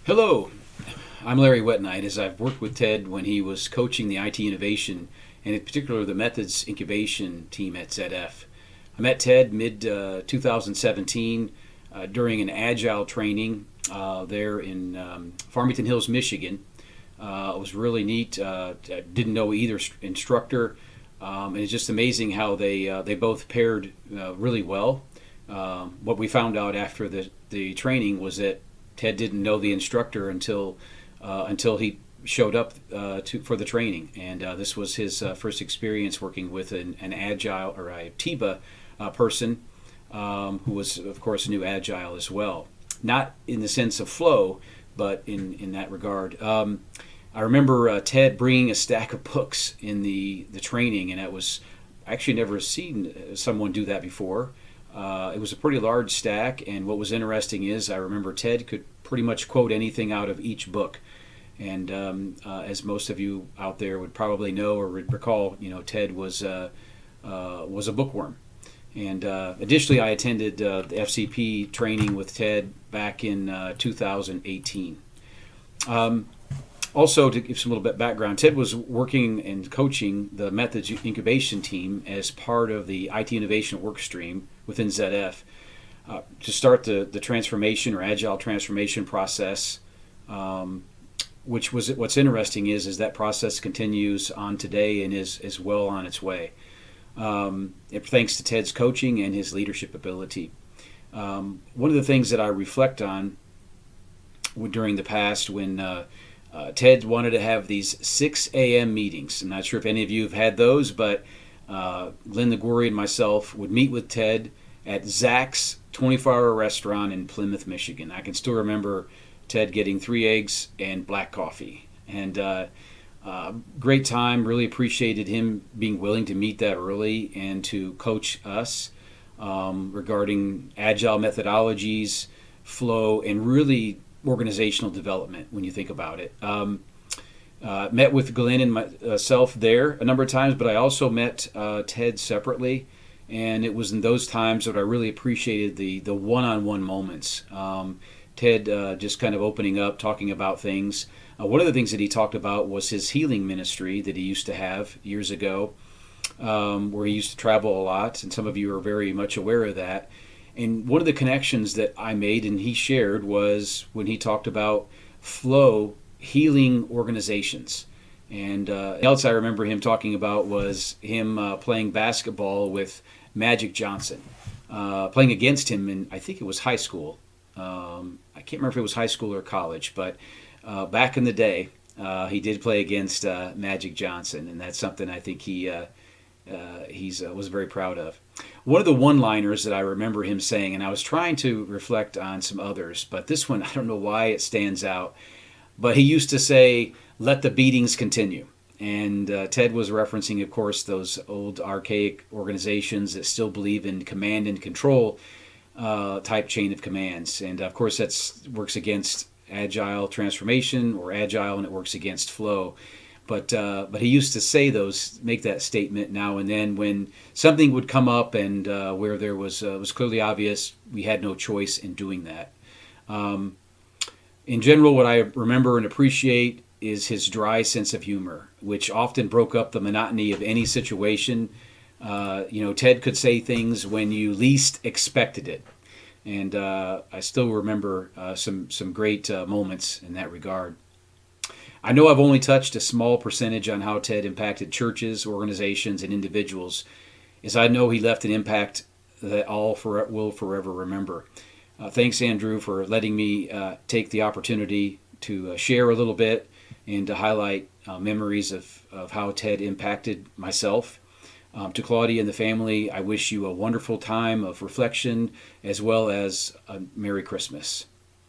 Hello, I'm Larry Wetnight. As I've worked with Ted when he was coaching the IT innovation and in particular the methods incubation team at ZF. I met Ted mid 2017 during an agile training there in Farmington Hills, Michigan. It was really neat. I didn't know either instructor, and it's just amazing how they both paired really well. What we found out after the training was that Ted didn't know the instructor until he showed up for the training, and this was his first experience working with an agile or a TIBA person who was, of course, new agile as well. Not in the sense of flow, but in that regard. I remember Ted bringing a stack of books in the training, and that was actually never seen someone do that before. It was a pretty large stack, and what was interesting is I remember Ted could pretty much quote anything out of each book. And as most of you out there would probably know or recall, Ted was a bookworm. And additionally, I attended the FCP training with Ted back in 2018. Also, to give some little bit background, Ted was working and coaching the methods incubation team as part of the IT innovation work stream within ZF to start the transformation or agile transformation process. Which was what's interesting is that process continues on today and is well on its way. Thanks to Ted's coaching and his leadership ability. One of the things that I reflect on during the past when Ted wanted to have these 6 a.m. meetings. I'm not sure if any of you have had those, but Glenn Nagori and myself would meet with Ted at Zach's 24-hour restaurant in Plymouth, Michigan. I can still remember Ted getting 3 eggs and black coffee. And great time, really appreciated him being willing to meet that early and to coach us regarding agile methodologies, flow, and really organizational development when you think about it. Met with Glenn and myself there a number of times, but I also met Ted separately, and it was in those times that I really appreciated the one-on-one moments. Ted just kind of opening up, talking about things. One of the things that he talked about was his healing ministry that he used to have years ago, where he used to travel a lot, and some of you are very much aware of that. And one of the connections that I made and he shared was when he talked about flow healing organizations. And else I remember him talking about was him playing basketball with Magic Johnson, playing against him in, I think it was high school. I can't remember if it was high school or college, but back in the day, he did play against Magic Johnson, and that's something I think he was very proud of. One of the one-liners that I remember him saying, and I was trying to reflect on some others, but this one, I don't know why it stands out, but he used to say, "Let the beatings continue." And Ted was referencing, of course, those old archaic organizations that still believe in command and control type chain of commands. And of course, that works against agile transformation or agile, and it works against flow. But he used to make that statement now and then when something would come up and where there was clearly obvious we had no choice in doing that. In general, what I remember and appreciate is his dry sense of humor, which often broke up the monotony of any situation. Ted could say things when you least expected it. And I still remember some great moments in that regard. I know I've only touched a small percentage on how Ted impacted churches, organizations, and individuals, as I know he left an impact that all will forever remember. Thanks, Andrew, for letting me take the opportunity to share a little bit and to highlight memories of how Ted impacted myself. To Claudia and the family, I wish you a wonderful time of reflection as well as a Merry Christmas.